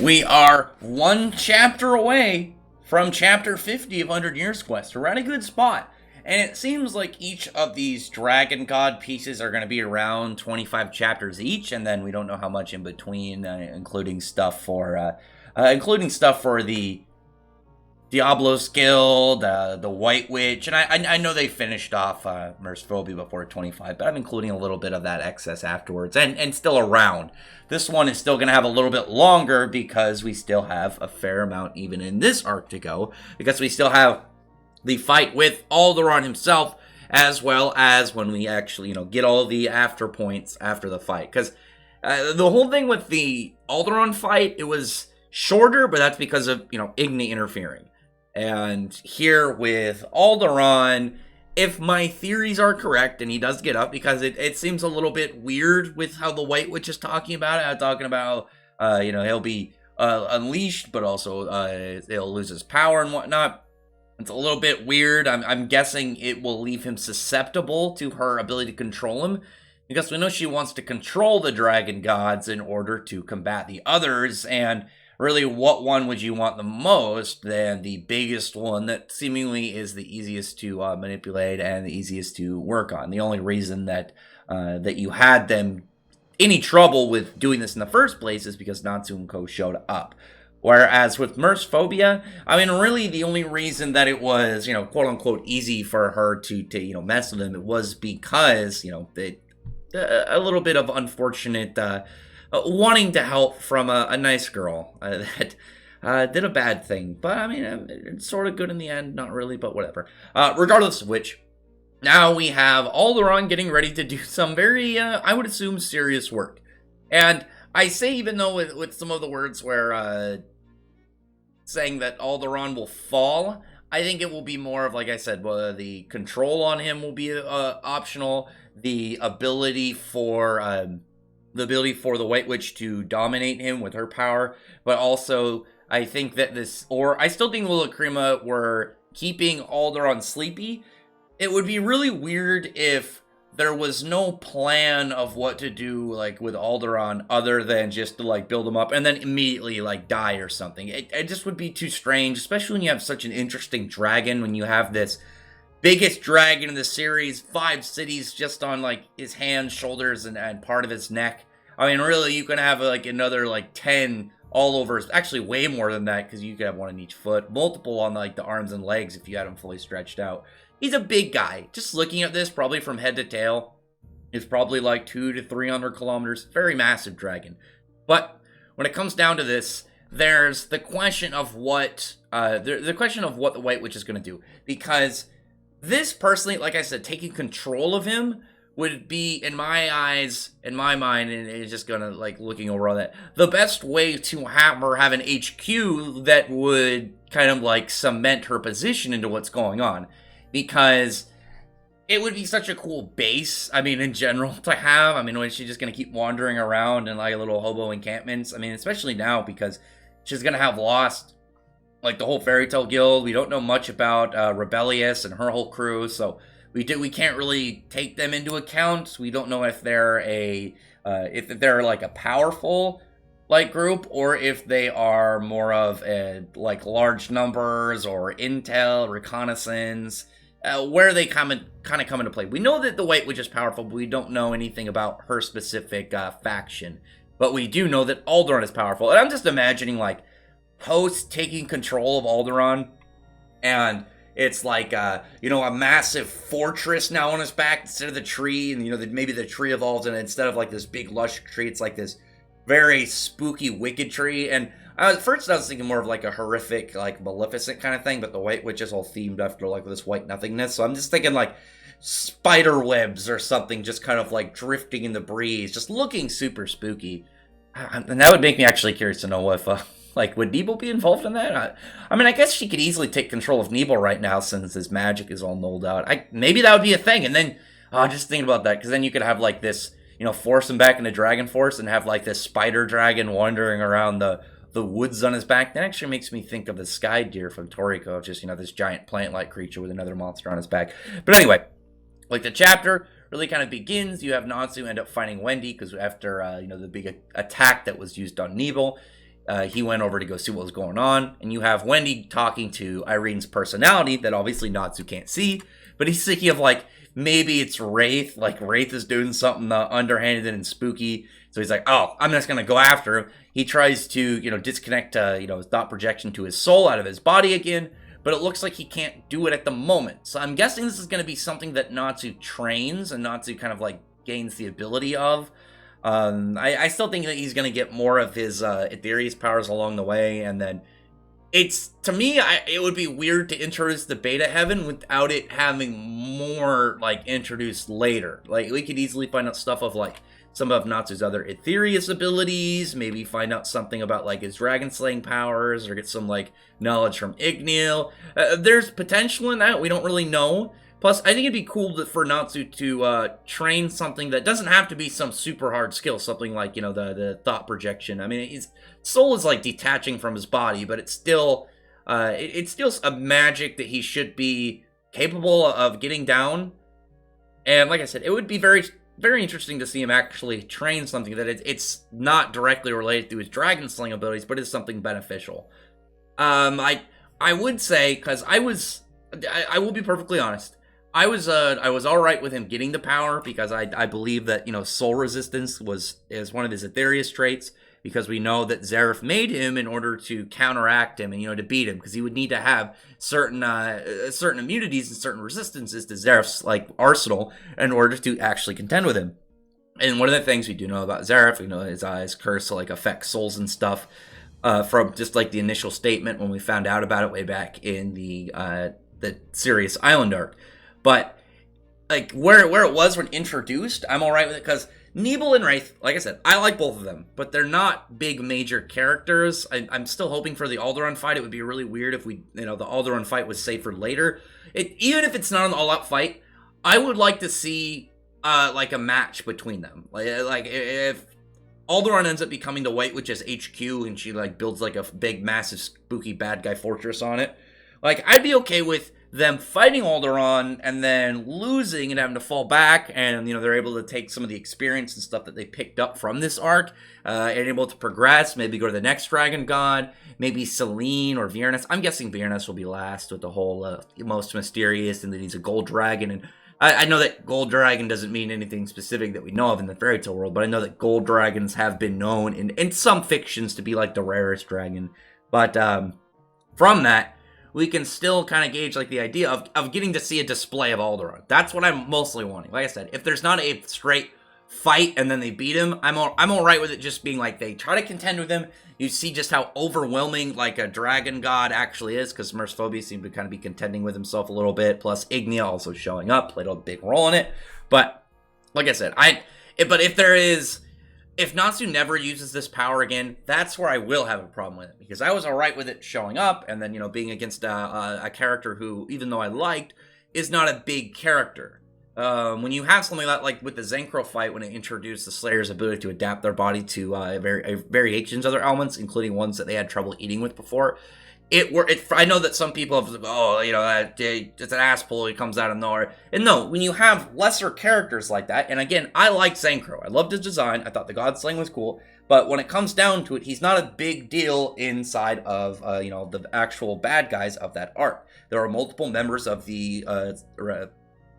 We are one chapter away from chapter 50 of 100 Years Quest. We're at a good spot. And it seems like each of these Dragon God pieces are going to be around 25 chapters each, and then we don't know how much in between, including stuff for the Diablo's Guild, the White Witch, and I know they finished off Merciful before 25, but I'm including a little bit of that excess afterwards, and still around. This one is still going to have a little bit longer because we still have a fair amount even in this arc to go, because we still have the fight with Alderaan himself, as well as when we actually, get all the after points after the fight, because the whole thing with the Alderaan fight, it was shorter, but that's because of, Igni interfering. And here with Alderaan, if my theories are correct, and he does get up, because it seems a little bit weird with how the White Witch is talking about it. I'm talking about, he'll be unleashed, but also he'll lose his power and whatnot. It's a little bit weird. I'm guessing it will leave him susceptible to her ability to control him, because we know she wants to control the Dragon Gods in order to combat the others, and really, what one would you want the most than the biggest one that seemingly is the easiest to manipulate and the easiest to work on? The only reason that you had them any trouble with doing this in the first place is because Natsu and Co. showed up. Whereas with Mercephobia, really the only reason that it was, quote-unquote easy for her to mess with him, it was because, a little bit of unfortunate wanting to help from a nice girl that did a bad thing. But, it's sort of good in the end. Not really, but whatever. Regardless of which, now we have Alderaan getting ready to do some very, I would assume, serious work. And I say, even though with some of the words where saying that Alderaan will fall, I think it will be more of, like I said, the control on him will be optional. The ability for the White Witch to dominate him with her power, but also I think that I still think Lilakrima were keeping Alderaan sleepy. It would be really weird if there was no plan of what to do, with Alderaan, other than just to, build him up and then immediately, die or something. It just would be too strange, especially when you have such an interesting dragon, when you have this biggest dragon in the series, 5 cities just on, his hands, shoulders, and part of his neck. Really, you can have, another, 10 all over, actually way more than that, because you could have one on each foot, multiple on, the arms and legs if you had him fully stretched out. He's a big guy. Just looking at this, probably from head to tail, is probably 200 to 300 kilometers. Very massive dragon. But when it comes down to this, there's the question of what the White Witch is going to do. Because this, personally, like I said, taking control of him would be, in my eyes, in my mind, and it's just gonna, looking over all that, the best way to have her have an HQ that would kind of, cement her position into what's going on. Because it would be such a cool base, in general, to have. When she's just going to keep wandering around in, little hobo encampments. Especially now, because she's going to have lost, the whole Fairy Tale Guild. We don't know much about Rebellious and her whole crew, so we can't really take them into account. We don't know if they're a powerful group, or if they are more of a large numbers or intel, reconnaissance, where they kind of come into play. We know that the White Witch is powerful, but we don't know anything about her specific faction. But we do know that Alderaan is powerful, and I'm just imagining post taking control of Alderaan, and it's a massive fortress now on his back instead of the tree, and maybe the tree evolves, and instead of this big lush tree, it's this very spooky, wicked tree. And at first I was thinking more of a horrific, Maleficent kind of thing, but the White Witch is all themed after this white nothingness. So I'm just thinking spider webs or something, just kind of drifting in the breeze, just looking super spooky. And that would make me actually curious to know if would Nebo be involved in that? I guess she could easily take control of Nebo right now, since his magic is all nulled out. Maybe that would be a thing. And then just thinking about that, because then you could have this, force him back into Dragon Force and have this spider dragon wandering around the woods on his back. That actually makes me think of the Sky Deer from Toriko, just, this giant plant-like creature with another monster on his back. But anyway, the chapter really kind of begins. You have Natsu end up finding Wendy, because after, the big attack that was used on Nebo, he went over to go see what was going on, and you have Wendy talking to Irene's personality that obviously Natsu can't see, but he's thinking of like, maybe it's Wraith, like Wraith is doing something underhanded and spooky, so he's like, oh, I'm just gonna go after him. He tries to, disconnect, thought projection to his soul out of his body again, but it looks like he can't do it at the moment. So I'm guessing this is going to be something that Natsu trains and Natsu kind of like gains the ability of. I still think that he's going to get more of his Aetherius powers along the way, and then to me, it would be weird to introduce the Beta Heaven without it having more like introduced later. Like we could easily find out stuff of like some of Natsu's other Aetherius abilities, maybe find out something about like his dragon slaying powers, or get some like knowledge from Igneel. There's potential in that, we don't really know. Plus, I think it'd be cool for Natsu to train something that doesn't have to be some super hard skill, something like, the thought projection. I mean, his soul is like detaching from his body, but it's still a magic that he should be capable of getting down. And like I said, it would be very, very interesting to see him actually train something that it's not directly related to his dragon slaying abilities, but is something beneficial. I would say, because I will be perfectly honest, I was all right with him getting the power, because I believe that soul resistance is one of his Aetherius traits, because we know that Zareth made him in order to counteract him and to beat him, because he would need to have certain immunities and certain resistances to Zareth's like arsenal in order to actually contend with him. And one of the things we do know about Zareth, his curse like affects souls and stuff, from just like the initial statement when we found out about it way back in the Sirius Island arc. But like where it was when introduced, I'm all right with it, because Nebel and Wraith, like I said, I like both of them, but they're not big major characters. I'm still hoping for the Alderaan fight. It would be really weird if the Alderaan fight was saved for later. Even if it's not an all-out fight, I would like to see like a match between them. Like if Alderaan ends up becoming the White Witch's HQ and she like builds like a big, massive, spooky bad guy fortress on it, like I'd be okay with them fighting Alderaan and then losing and having to fall back, and they're able to take some of the experience and stuff that they picked up from this arc and able to progress, maybe go to the next Dragon God, maybe Selene or Viernus. I'm guessing Viernus will be last with the whole most mysterious, and that he's a gold dragon. And I know that gold dragon doesn't mean anything specific that we know of in the fairy tale world, but I know that gold dragons have been known in some fictions to be like the rarest dragon. But from that, we can still kind of gauge like the idea of getting to see a display of Alderaan. That's what I'm mostly wanting. Like I said, if there's not a straight fight and then they beat him, I'm all right with it just being like they try to contend with him. You see just how overwhelming like a dragon god actually is, because Mercephobia seemed to kind of be contending with himself a little bit. Plus Ignea also showing up played a big role in it. But like I said, if Natsu never uses this power again, that's where I will have a problem with it, because I was alright with it showing up and then, being against a character who, even though I liked, is not a big character. When you have something like with the Zenkro fight, when it introduced the Slayer's ability to adapt their body to variations of other elements, including ones that they had trouble eating with before, I know that some people have, it's an ass pull, he comes out of nowhere. And no, when you have lesser characters like that, and again, I like Zenkro. I loved his design. I thought the God Slaying was cool. But when it comes down to it, he's not a big deal inside of, the actual bad guys of that arc. There are multiple members of the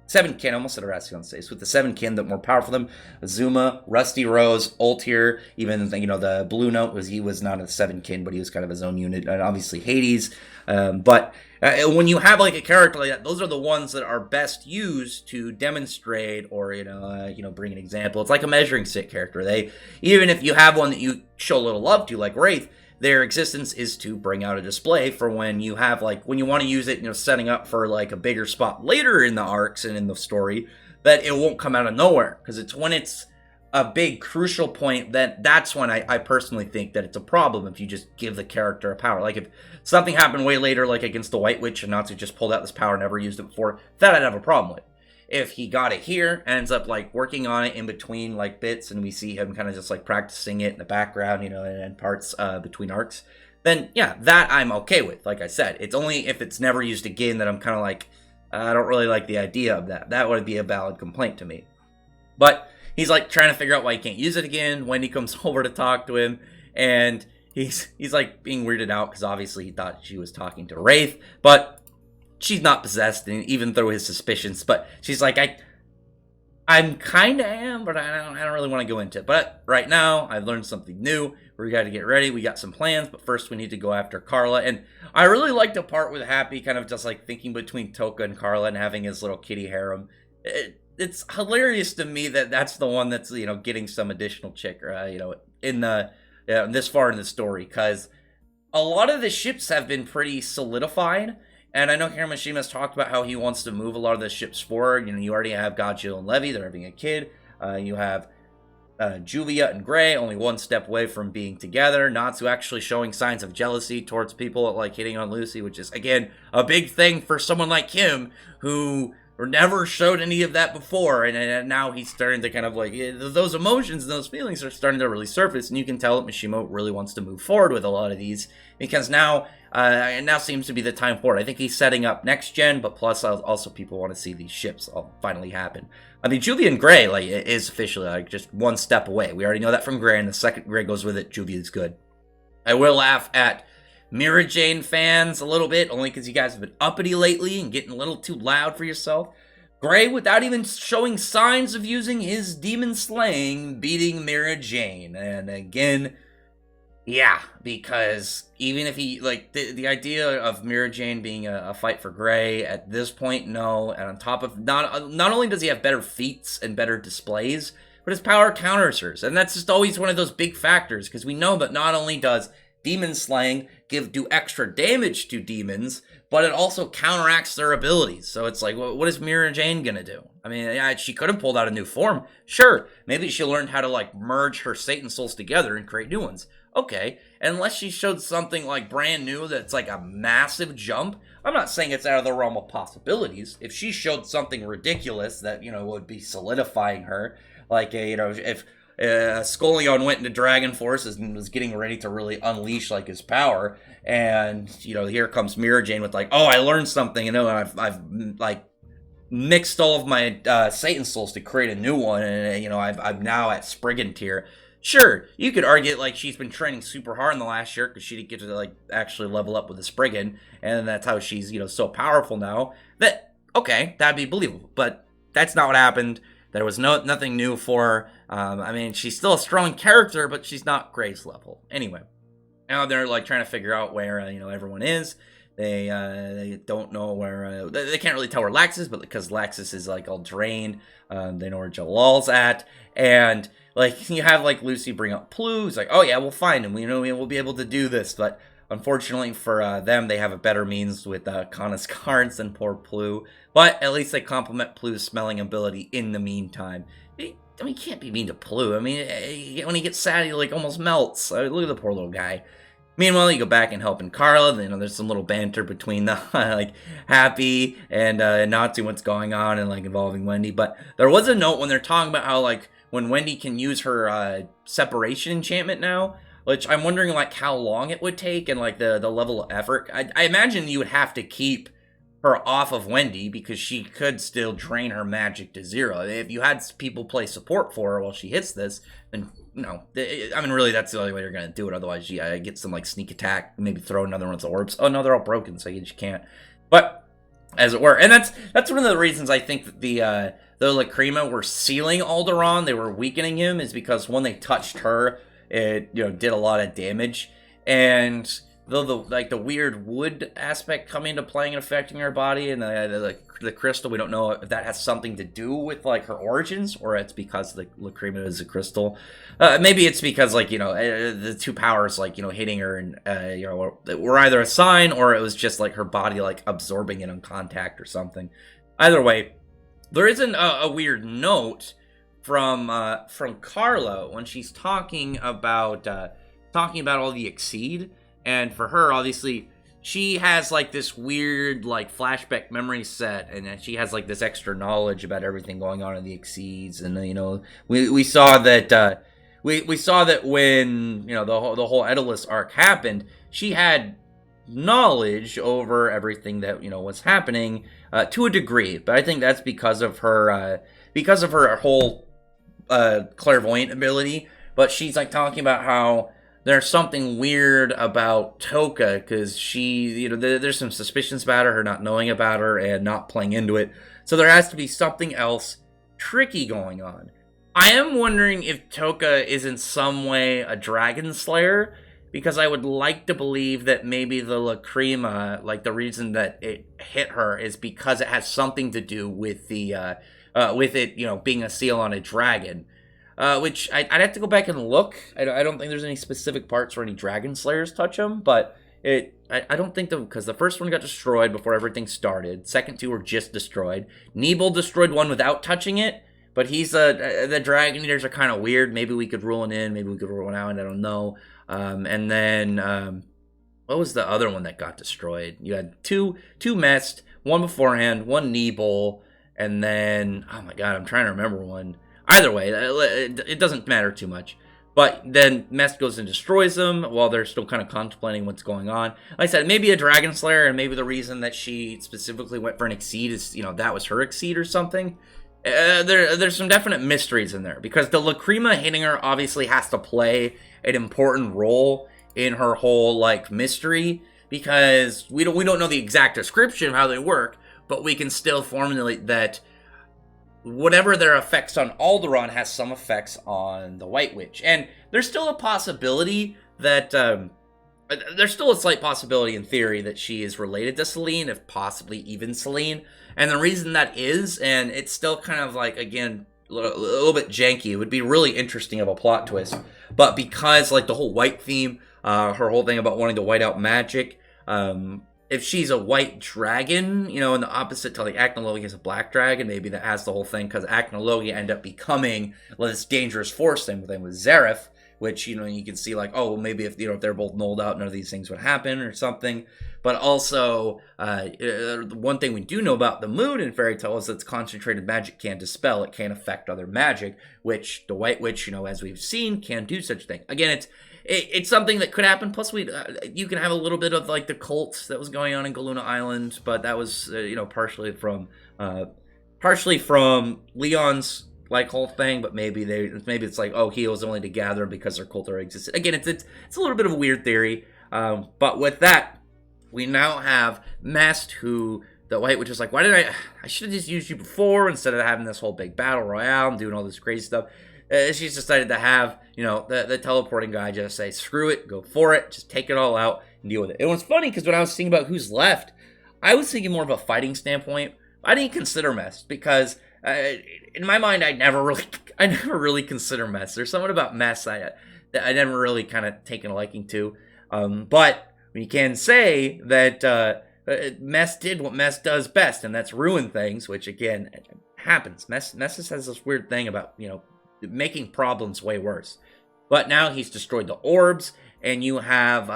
Seven Kin, I almost said Arasion Stace, with the Seven Kin that were more powerful than them. Azuma, Rusty Rose, Ultir, even, the Blue Note, he was not a Seven Kin, but he was kind of his own unit, and obviously Hades. But when you have, like, a character like that, those are the ones that are best used to demonstrate or, bring an example. It's like a measuring stick character. Even if you have one that you show a little love to, like Wraith, their existence is to bring out a display for when you have, like, when you want to use it, setting up for, like, a bigger spot later in the arcs and in the story, that it won't come out of nowhere. Because it's when it's a big, crucial point, that's when I personally think that it's a problem if you just give the character a power. Like, if something happened way later, like against the White Witch, and Natsu just pulled out this power, never used it before, that I'd have a problem with. If he got it here, ends up, like, working on it in between, like, bits, and we see him kind of just, like, practicing it in the background, and parts between arcs, then, yeah, that I'm okay with. Like I said, it's only if it's never used again that I'm kind of like, I don't really like the idea of that. That would be a valid complaint to me. But he's, like, trying to figure out why he can't use it again. Wendy comes over to talk to him, and he's like being weirded out because obviously he thought she was talking to Wraith, but she's not possessed, and even through his suspicions. But she's like, I'm kind of am, but I don't really want to go into it. But right now, I've learned something new. We got to get ready. We got some plans, but first we need to go after Carla. And I really like the part with Happy kind of just like thinking between Toka and Carla and having his little kitty harem. It's hilarious to me that that's the one that's, getting some additional chick, in the this far in the story, because a lot of the ships have been pretty solidified. And I know Hiromishima's talked about how he wants to move a lot of the ships forward. You already have Gajil and Levy, they're having a kid. You have Juvia and Gray, only one step away from being together. Natsu actually showing signs of jealousy towards people like hitting on Lucy, which is, again, a big thing for someone like him who never showed any of that before. And now he's starting to kind of like, those emotions and those feelings are starting to really surface. And you can tell that Mishima really wants to move forward with a lot of these, because now seems to be the time for it. I think he's setting up next gen, but plus also people want to see these ships all finally happen. I mean, Juvia and Gray is officially just one step away. We already know that from Gray, and the second Gray goes with it, Juvia's good. I will laugh at Mira Jane fans a little bit, only because you guys have been uppity lately and getting a little too loud for yourself. Gray, without even showing signs of using his demon slaying, beating Mira Jane. And again, yeah, because even if he, the idea of Mira Jane being a fight for Gray at this point, no. And on top of, not only does he have better feats and better displays, but his power counters hers. And that's just always one of those big factors, because we know that not only does demon slaying do extra damage to demons, but it also counteracts their abilities. So it's like, what is Mira Jane gonna do? I mean, yeah, she could have pulled out a new form. Sure, maybe she learned how to merge her Satan souls together and create new ones. Okay, unless she showed something brand new that's a massive jump. I'm not saying it's out of the realm of possibilities. If she showed something ridiculous that, would be solidifying her, if Scullion went into Dragon Force and was getting ready to really unleash his power, and here comes Mira Jane with oh, I learned something, I've mixed all of my Satan souls to create a new one, and I'm now at Spriggan tier. Sure, you could argue she's been training super hard in the last year because she didn't get to actually level up with the Spriggan, and that's how she's so powerful now. That okay, that'd be believable, but that's not what happened. There was nothing new for her. I mean, she's still a strong character, but she's not Gray's level. Anyway, now they're trying to figure out where everyone is. They don't know where they can't really tell where Lax is, but because Laxus is all drained, they know where Jalal's at, and you have Lucy bring up Plu. He's oh yeah, we'll find him. We'll be able to do this, but unfortunately for them, they have a better means with Kana's cards than poor Plu. But at least they complement Plu's smelling ability in the meantime. I mean, you can't be mean to Plu. I mean, when he gets sad, he almost melts. Look at the poor little guy. Meanwhile, you go back and help in Carla. There's some little banter between the Happy and Natsu, what's going on, and involving Wendy. But there was a note when they're talking about how when Wendy can use her separation enchantment now, which I'm wondering how long it would take and the level of effort. I imagine you would have to keep her off of Wendy because she could still drain her magic to zero. If you had people play support for her while she hits this, then I mean, really, that's the only way you're gonna do it. Otherwise, yeah, get some sneak attack, maybe throw another one's orbs. Oh no, they're all broken, so you just can't. But as it were, and that's one of the reasons I think that the Lacrima were sealing Alderaan, they were weakening him, is because when they touched her, it did a lot of damage, and though the weird wood aspect coming into playing and affecting her body, and the crystal, we don't know if that has something to do with her origins, or it's because the Lacrima is a crystal. Maybe it's because the two powers hitting her and were either a sign, or it was just her body absorbing it on contact or something. Either way, there isn't a weird note from Carla when she's talking about all the Exceed. And for her, obviously, she has this weird flashback memory set, and she has this extra knowledge about everything going on in the Exceeds. And we saw that we saw that when the whole Edalus arc happened, she had knowledge over everything that was happening to a degree. But I think that's because of her whole clairvoyant ability. But she's talking about how there's something weird about Toka, because she, there's some suspicions about her not knowing about her and not playing into it. So there has to be something else tricky going on. I am wondering if Toka is in some way a dragon slayer, because I would like to believe that maybe the lacrima, like the reason that it hit her, is because it has something to do with the with it, being a seal on a dragon. Which I'd have to go back and look. I don't think there's any specific parts where any dragon slayers touch them, but I don't think because the first one got destroyed before everything started. Second two were just destroyed. Nebel destroyed one without touching it, but the dragon eaters are kind of weird. Maybe we could rule it in, maybe we could rule it out, I don't know. And then what was the other one that got destroyed? You had two Mest, one beforehand, one Nebel, and then, oh my god, I'm trying to remember one. Either way, it doesn't matter too much. But then Mest goes and destroys them while they're still kind of contemplating what's going on. Like I said, maybe a Dragon Slayer, and maybe the reason that she specifically went for an Exceed is, that was her Exceed or something. There's some definite mysteries in there, because the Lacrima hitting her obviously has to play an important role in her whole, mystery, because we don't know the exact description of how they work, but we can still formulate that whatever their effects on Alderaan has some effects on the White Witch. And there's still a possibility that, there's still a slight possibility in theory that she is related to Selene, if possibly even Selene. And the reason that is, and it's still kind of again, a little bit janky, it would be really interesting of a plot twist. But because, the whole white theme, her whole thing about wanting to white out magic, if she's a white dragon, in the opposite to Acnologia is a black dragon, maybe that has the whole thing, because Acnologia end up becoming this dangerous force thing with Zareth, which, you can see maybe if they're both nulled out, none of these things would happen or something. But also, one thing we do know about the moon in Fairy Tail is that concentrated magic can't dispel, it can't affect other magic, which the White Witch, as we've seen, can do such a thing. Again, it's something that could happen. Plus, you can have a little bit of the cult that was going on in Galuna Island, but that was partially from Leon's whole thing. But maybe it's he was only to gather because their cult already existed. Again, it's a little bit of a weird theory. But with that, we now have Mest, who the White Witch is why did I should have just used you before instead of having this whole big battle royale and doing all this crazy stuff. She's decided to have, the teleporting guy just say, screw it, go for it, just take it all out and deal with it. It was funny because when I was thinking about who's left, I was thinking more of a fighting standpoint. I didn't consider Mest because, in my mind, I never really consider Mest. There's something about Mest that I never really kind of taken a liking to. But we can say that Mest did what Mest does best, and that's ruin things, which again happens. Mest has this weird thing about, making problems way worse. But now he's destroyed the orbs, and you have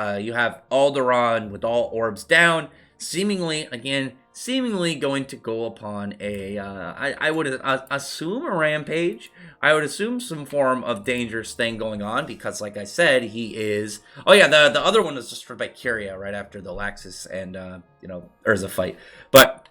Alderaan with all orbs down, seemingly going to go upon I would assume a rampage. I would assume some form of dangerous thing going on, because like I said, he is... Oh yeah, the other one was destroyed by Kyria right after the Laxus and, Urza fight. But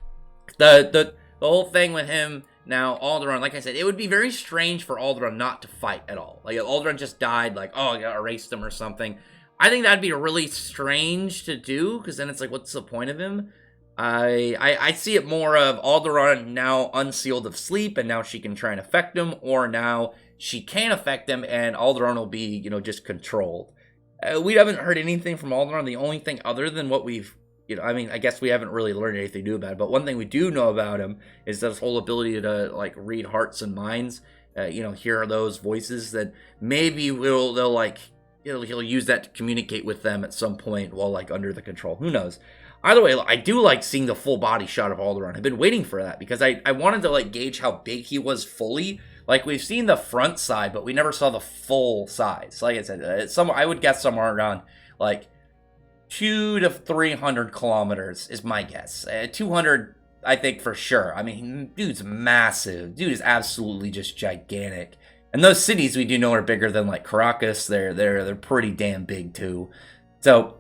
the whole thing with him... Now, Alderaan, like I said, it would be very strange for Alderaan not to fight at all. If Alderaan just died, I erased him or something. I think that'd be really strange to do, because then it's what's the point of him? I see it more of Alderaan now unsealed of sleep, and now she can try and affect him, or now she can affect him, and Alderaan will be, just controlled. We haven't heard anything from Alderaan. The only thing other than what we've I guess we haven't really learned anything new about it, but one thing we do know about him is this whole ability to, read hearts and minds, hear those voices that maybe he'll use that to communicate with them at some point while, under the control. Who knows? Either way, I do like seeing the full body shot of Alderaan. I've been waiting for that, because I wanted to, gauge how big he was fully. We've seen the front side, but we never saw the full size. Like I said, I would guess somewhere around, 200 to 300 kilometers is my guess. 200, I think for sure. I mean, dude's massive. Dude is absolutely just gigantic. And those cities we do know are bigger than Caracas. They're pretty damn big too. So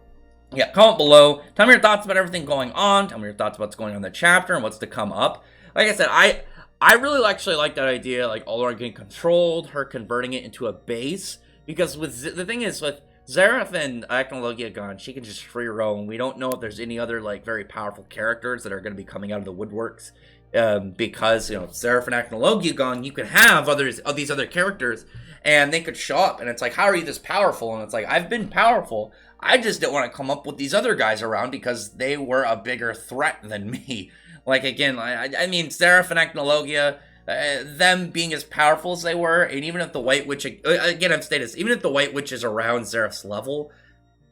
yeah, comment below. Tell me your thoughts about everything going on. Tell me your thoughts about what's going on in the chapter and what's to come up. Like I said, I really actually like that idea, Alderaan getting controlled, her converting it into a base. Because the thing is with Zareth and Acnologia gone, she can just free roam. We don't know if there's any other like very powerful characters that are going to be coming out of the woodworks. Because Zareth and Acnologia gone, you could have these other characters, and they could show up, and it's like, how are you this powerful? And it's like, I've been powerful. I just didn't want to come up with these other guys around because they were a bigger threat than me. Like, again, I mean, Zareth and Acnologia, them being as powerful as they were, and even if the White Witch, again, I've stated this, even if the White Witch is around Zareth's level,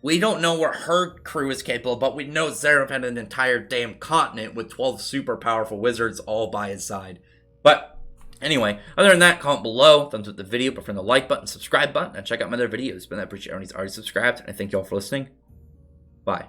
we don't know what her crew is capable of, but we know Zareth had an entire damn continent with 12 super powerful wizards all by his side. But anyway, other than that, comment below, thumbs up the video, prefer the like button, subscribe button, and check out my other videos. But I appreciate everyone who's already subscribed, and I thank you all for listening. Bye.